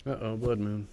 Uh-oh, blood moon.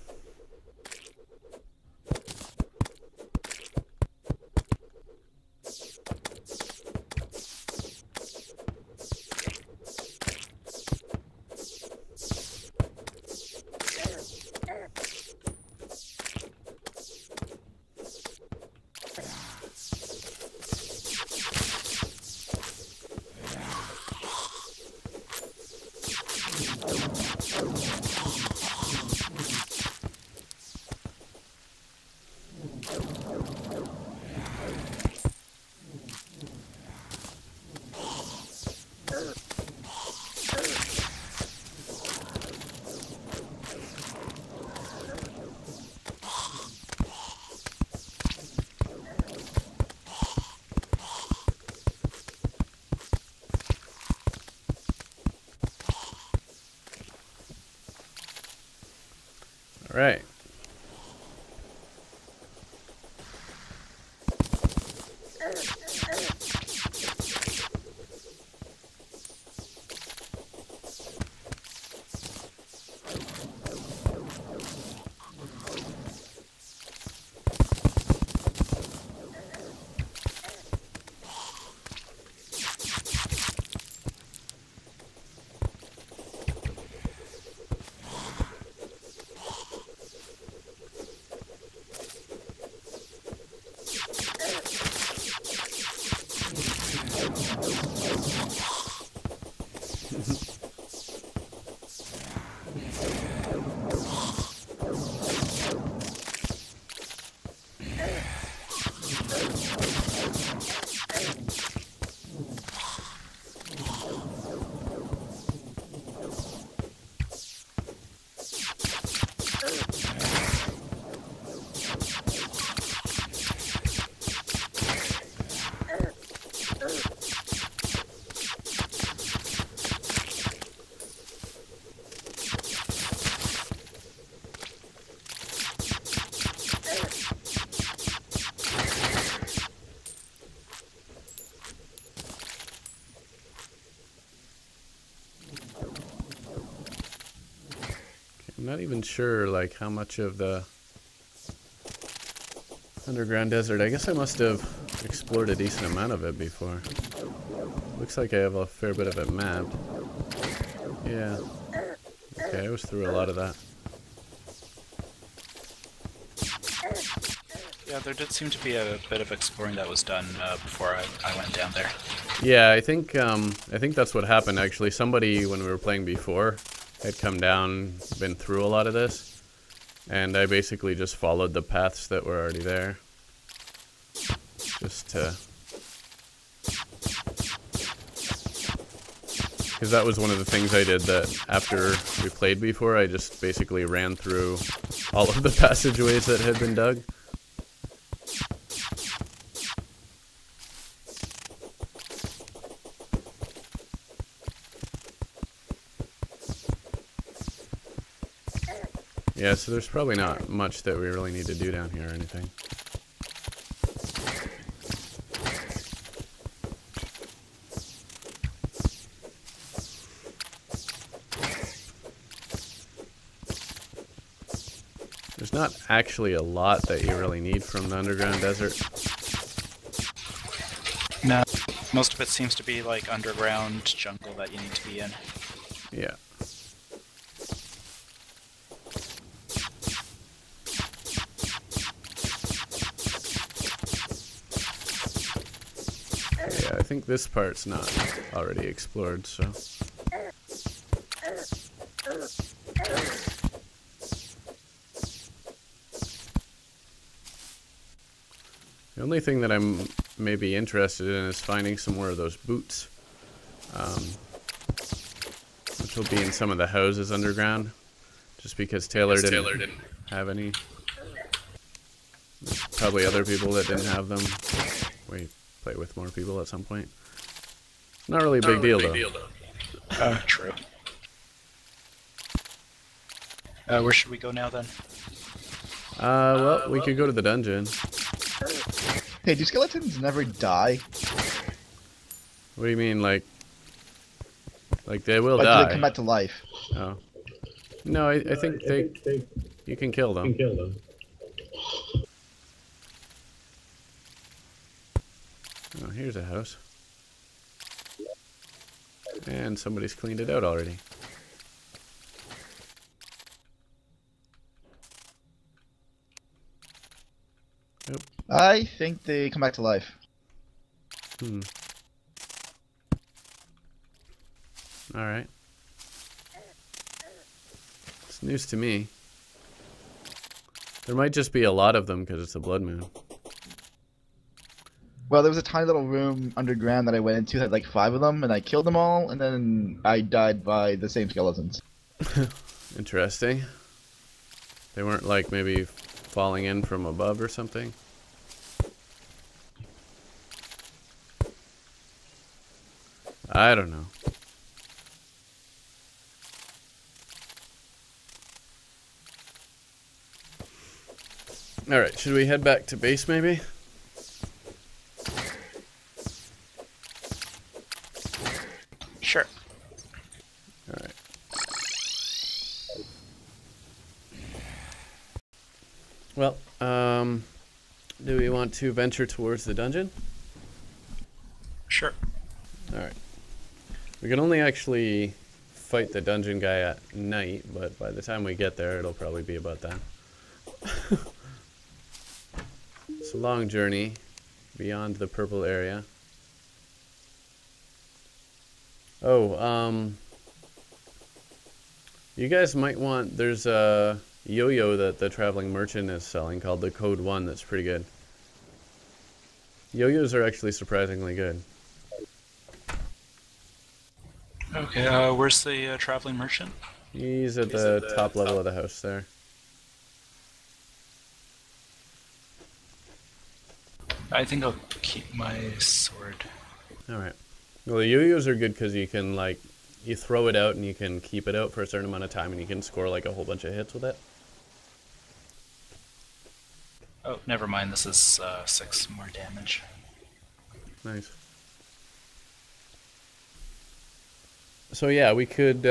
All right. I'm not even sure like how much of the underground desert. I guess I must have explored a decent amount of it before. Looks like I have a fair bit of it mapped. Yeah. Okay, I was through a lot of that. Yeah, there did seem to be a bit of exploring that was done before I went down there. Yeah, I think that's what happened actually. Somebody, when we were playing before, had come down, been through a lot of this, and I basically just followed the paths that were already there. Just to... because that was one of the things I did that after we played before, I just basically ran through all of the passageways that had been dug. Yeah, so there's probably not much that we really need to do down here or anything. There's not actually a lot that you really need from the underground desert. No, most of it seems to be like underground jungle that you need to be in. Yeah. Yeah, I think this part's not already explored, so... The only thing that I'm maybe interested in is finding some more of those boots. Which will be in some of the houses underground. Just because Taylor didn't have any. There's probably other people that didn't have them. We play with more people at some point. Not really a big deal though. True. Where should we go now then? Well, we could go to the dungeon. Hey, do skeletons never die? What do you mean, like they will Like, die? do they come back to life? Oh. No, I think you can kill them. Oh, here's a house. And somebody's cleaned it out already. Nope. I think they come back to life. Alright. It's news to me. There might just be a lot of them because it's a blood moon. Well, there was a tiny little room underground that I went into, had like 5 of them, and I killed them all, and then I died by the same skeletons. Interesting. They weren't like maybe falling in from above or something? I don't know. Alright, should we head back to base maybe? Sure. Alright. Well, do we want to venture towards the dungeon? Sure. Alright. We can only actually fight the dungeon guy at night, but by the time we get there, it'll probably be about that. It's a long journey beyond the purple area. Oh, you guys might want, there's a yo-yo that the traveling merchant is selling called the Code 1 that's pretty good. Yo-yos are actually surprisingly good. Okay, where's the traveling merchant? He's at the top level of the house there. I think I'll keep my sword. Alright. Well, the yo-yos are good because you can, like, you throw it out and you can keep it out for a certain amount of time and you can score, like, a whole bunch of hits with it. Oh, never mind, this is 6 more damage. Nice. So yeah, we could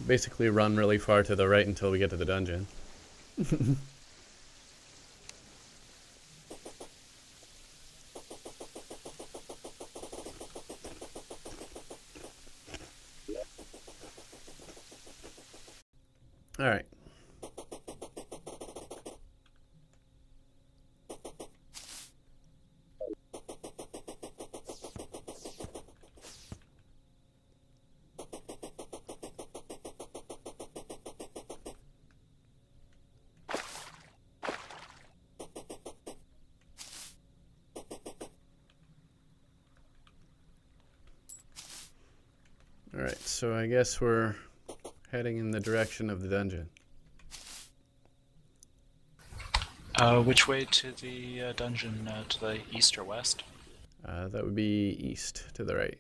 basically run really far to the right until we get to the dungeon. All right. Alright, so I guess we're heading in the direction of the dungeon. Which way to the dungeon? To the east or west? That would be east to the right.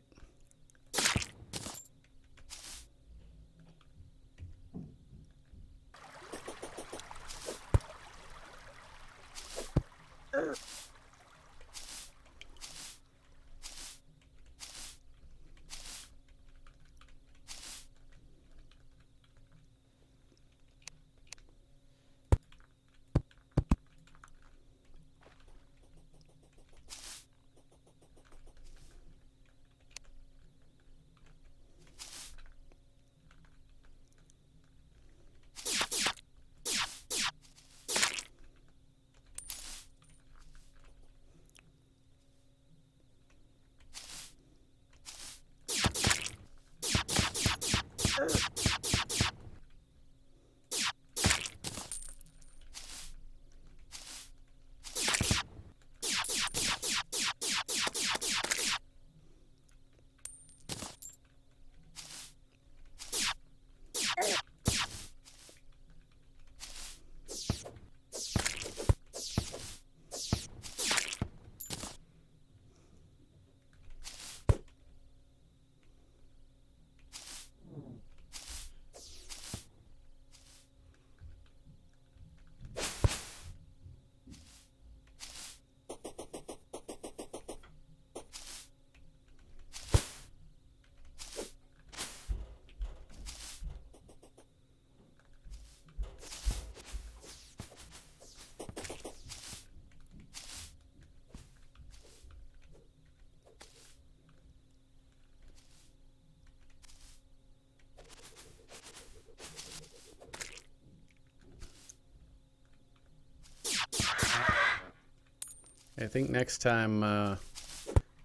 I think next time,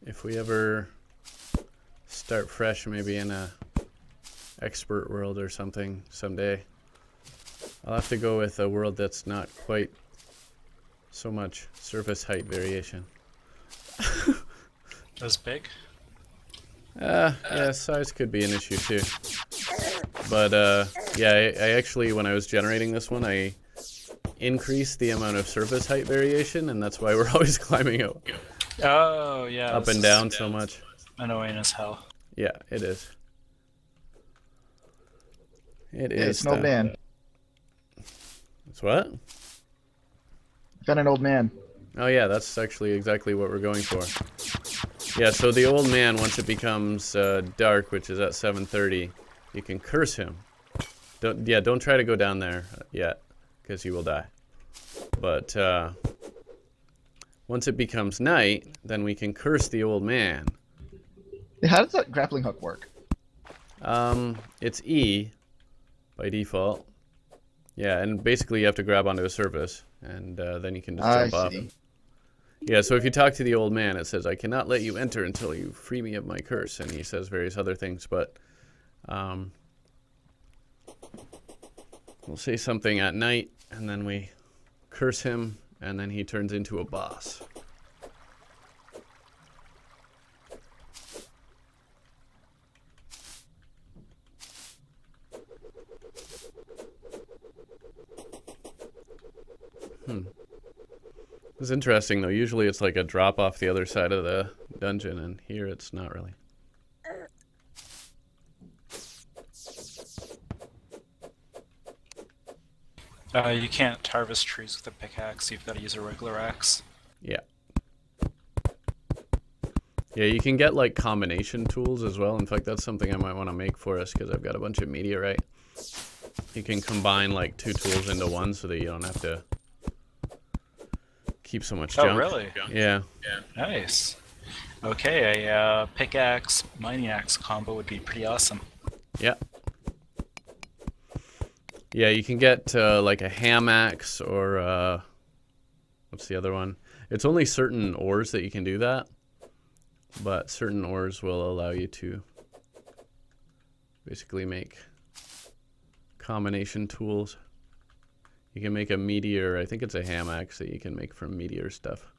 if we ever start fresh, maybe in a expert world or something someday, I'll have to go with a world that's not quite so much surface height variation. As big? Yeah, size could be an issue too. But yeah, I actually, when I was generating this one, I increased the amount of surface height variation, and that's why we're always climbing up. Oh, yeah. Up and down so much. Annoying as hell. Yeah, it is. It Hey, is. it's an old man. It's what? Found an old man. Oh yeah, that's actually exactly what we're going for. Yeah, so the old man, once it becomes dark, which is at 7:30, you can curse him. Don't try to go down there yet, because you will die. But once it becomes night, then we can curse the old man. How does that grappling hook work? It's E by default. Yeah, and basically you have to grab onto a surface, and then you can just jump off. Yeah, so if you talk to the old man, it says, "I cannot let you enter until you free me of my curse," and he says various other things, but we'll say something at night, and then we curse him, and then he turns into a boss. It's interesting though, usually it's like a drop off the other side of the dungeon, and here it's not really. You can't harvest trees with a pickaxe, you've got to use a regular axe. Yeah. Yeah, you can get like combination tools as well. In fact, that's something I might want to make for us, because I've got a bunch of meteorite. You can combine like 2 tools into one so that you don't have to keep so much junk. Oh, really? Yeah. Nice. Okay, a pickaxe mining axe combo would be pretty awesome. Yeah. Yeah, you can get like a ham axe or what's the other one? It's only certain ores that you can do that, but certain ores will allow you to basically make combination tools. You can make a meteor, I think it's a ham axe that you can make from meteor stuff.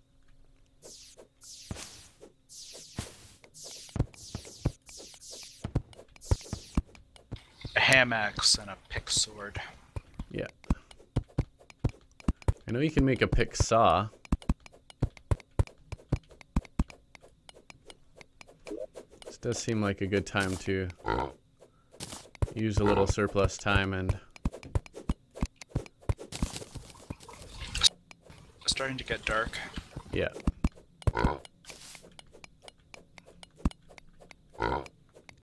A ham axe and a pick sword. Yeah. I know you can make a pick saw. This does seem like a good time to use a little surplus time and... It's starting to get dark. Yeah.